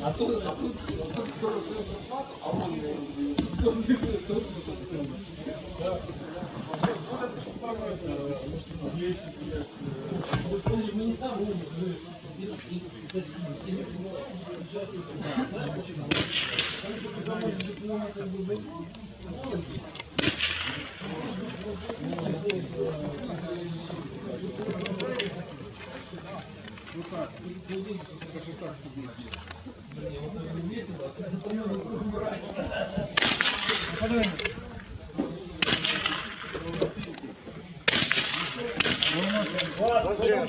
А тут хто розбив зарплату, а он мы не сам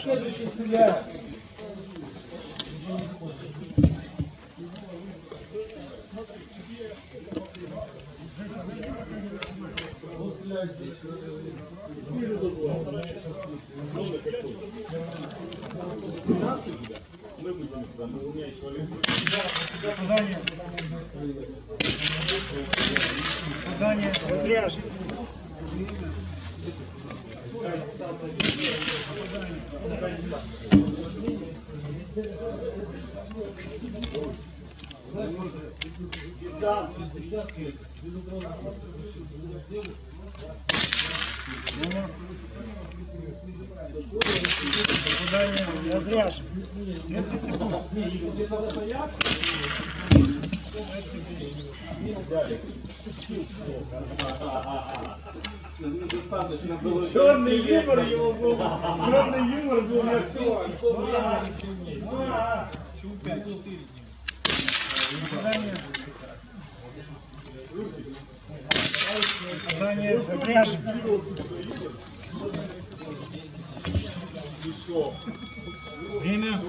следующий стреляет. Задание. Разряж. Задание. Разряж. Черный юмор его был. Черный юмор был не актуален. Задание. Разряж. Время.